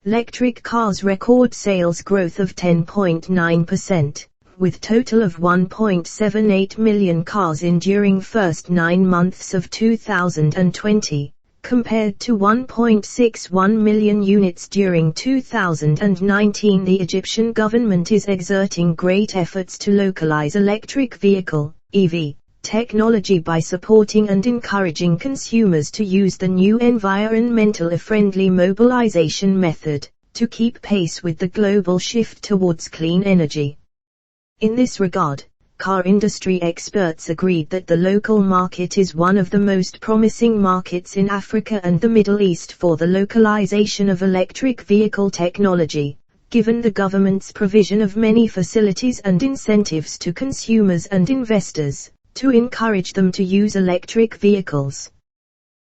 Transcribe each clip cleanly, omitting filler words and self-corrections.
Electric cars record sales growth of 10.9%, with total of 1.78 million cars in during first 9 months of 2020, compared to 1.61 million units during 2019. The Egyptian government is exerting great efforts to localize electric vehicle, EV, technology by supporting and encouraging consumers to use the new environmentally friendly mobilization method, to keep pace with the global shift towards clean energy. In this regard, car industry experts agreed that the local market is one of the most promising markets in Africa and the Middle East for the localization of electric vehicle technology, given the government's provision of many facilities and incentives to consumers and investors, to encourage them to use electric vehicles.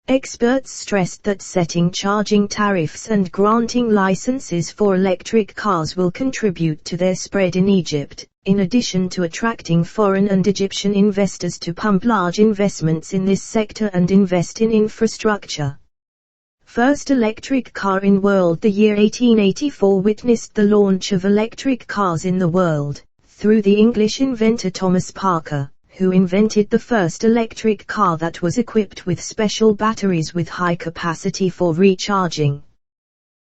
Experts stressed that setting charging tariffs and granting licenses for electric cars will contribute to their spread in Egypt, in addition to attracting foreign and Egyptian investors to pump large investments in this sector and invest in infrastructure. First electric car in world. The year 1884 witnessed the launch of electric cars in the world, through the English inventor Thomas Parker, who invented the first electric car that was equipped with special batteries with high capacity for recharging.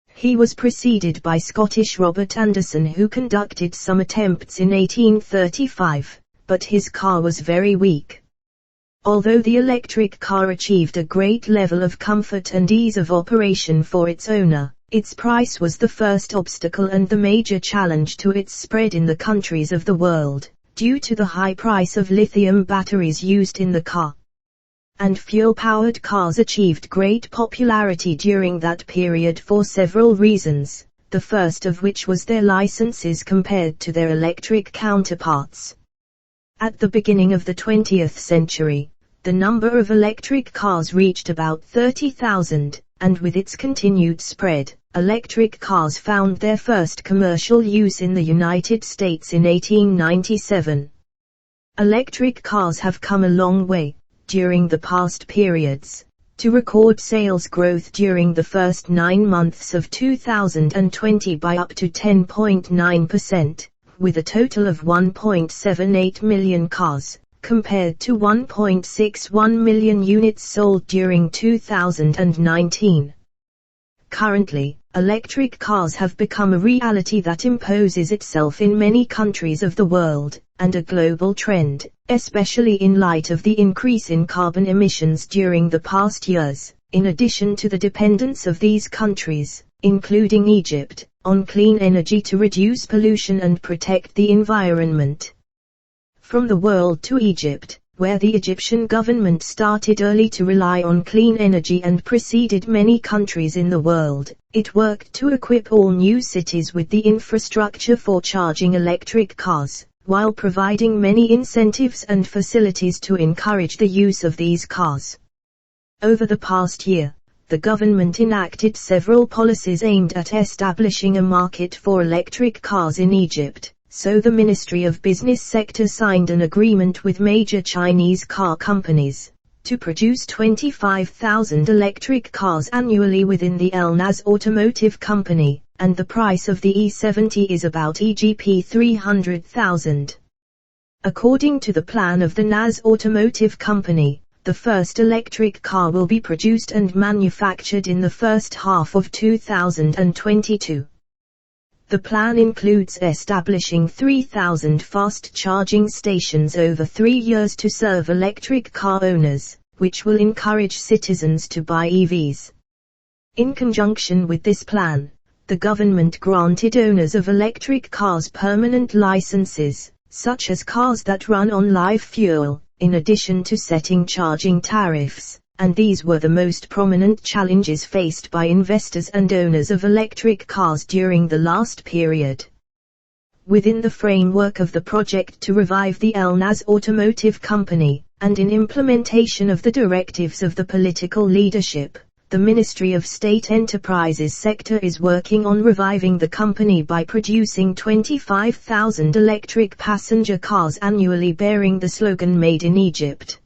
He was preceded by Scottish Robert Anderson, who conducted some attempts in 1835, but his car was very weak. Although the electric car achieved a great level of comfort and ease of operation for its owner, its price was the first obstacle and the major challenge to its spread in the countries of the world, due to the high price of lithium batteries used in the car. And fuel-powered cars achieved great popularity during that period for several reasons, the first of which was their licenses compared to their electric counterparts. At the beginning of the 20th century, the number of electric cars reached about 30,000, and with its continued spread, electric cars found their first commercial use in the United States in 1897. Electric cars have come a long way, during the past periods, to record sales growth during the first 9 months of 2020 by up to 10.9%, with a total of 1.78 million cars, compared to 1.61 million units sold during 2019. Currently, electric cars have become a reality that imposes itself in many countries of the world, and a global trend, especially in light of the increase in carbon emissions during the past years, in addition to the dependence of these countries, including Egypt, on clean energy to reduce pollution and protect the environment. From the world to Egypt, where the Egyptian government started early to rely on clean energy and preceded many countries in the world, it worked to equip all new cities with the infrastructure for charging electric cars, while providing many incentives and facilities to encourage the use of these cars. Over the past year, the government enacted several policies aimed at establishing a market for electric cars in Egypt. So the Ministry of Business Sector signed an agreement with major Chinese car companies to produce 25,000 electric cars annually within the El-Nas Automotive Company, and the price of the E70 is about EGP 300,000. According to the plan of the Nas Automotive Company, the first electric car will be produced and manufactured in the first half of 2022. The plan includes establishing 3,000 fast charging stations over 3 years to serve electric car owners, which will encourage citizens to buy EVs. In conjunction with this plan, the government granted owners of electric cars permanent licenses, such as cars that run on live fuel, in addition to setting charging tariffs. And these were the most prominent challenges faced by investors and owners of electric cars during the last period. Within the framework of the project to revive the El-Nas Automotive Company, and in implementation of the directives of the political leadership, the Ministry of State Enterprises sector is working on reviving the company by producing 25,000 electric passenger cars annually bearing the slogan Made in Egypt.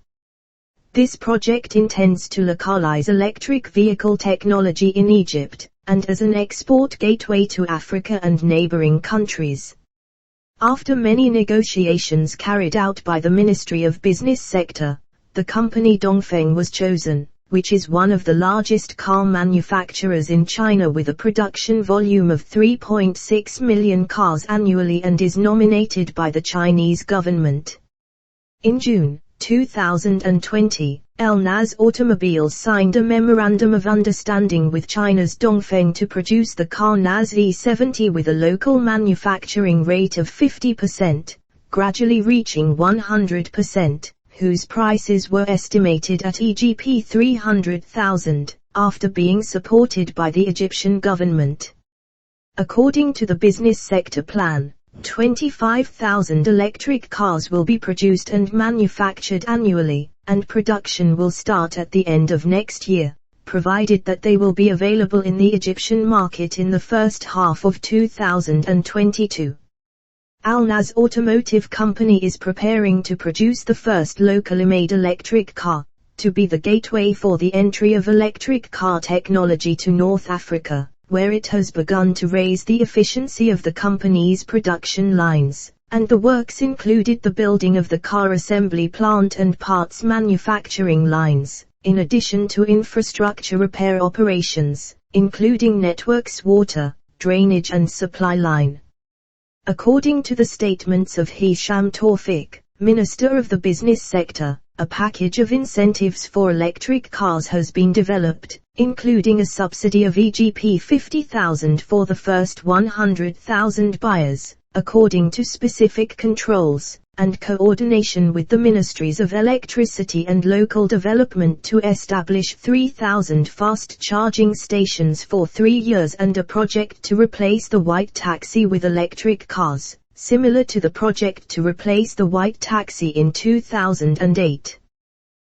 This project intends to localize electric vehicle technology in Egypt, and as an export gateway to Africa and neighboring countries. After many negotiations carried out by the Ministry of Business Sector, the company Dongfeng was chosen, which is one of the largest car manufacturers in China with a production volume of 3.6 million cars annually and is nominated by the Chinese government. In June 2020, LNAS Automobiles signed a Memorandum of Understanding with China's Dongfeng to produce the car NAS E70 with a local manufacturing rate of 50%, gradually reaching 100%, whose prices were estimated at EGP 300,000, after being supported by the Egyptian government. According to the business sector plan, 25,000 electric cars will be produced and manufactured annually, and production will start at the end of next year, provided that they will be available in the Egyptian market in the first half of 2022. Al-Nas Automotive Company is preparing to produce the first locally made electric car, to be the gateway for the entry of electric car technology to North Africa, where it has begun to raise the efficiency of the company's production lines, and the works included the building of the car assembly plant and parts manufacturing lines, in addition to infrastructure repair operations, including networks, water, drainage and supply line. According to the statements of Hisham Tawfiq, Minister of the Business Sector, a package of incentives for electric cars has been developed, including a subsidy of EGP 50,000 for the first 100,000 buyers, according to specific controls, and coordination with the Ministries of Electricity and Local Development to establish 3,000 fast charging stations for 3 years and a project to replace the white taxi with electric cars, similar to the project to replace the white taxi in 2008.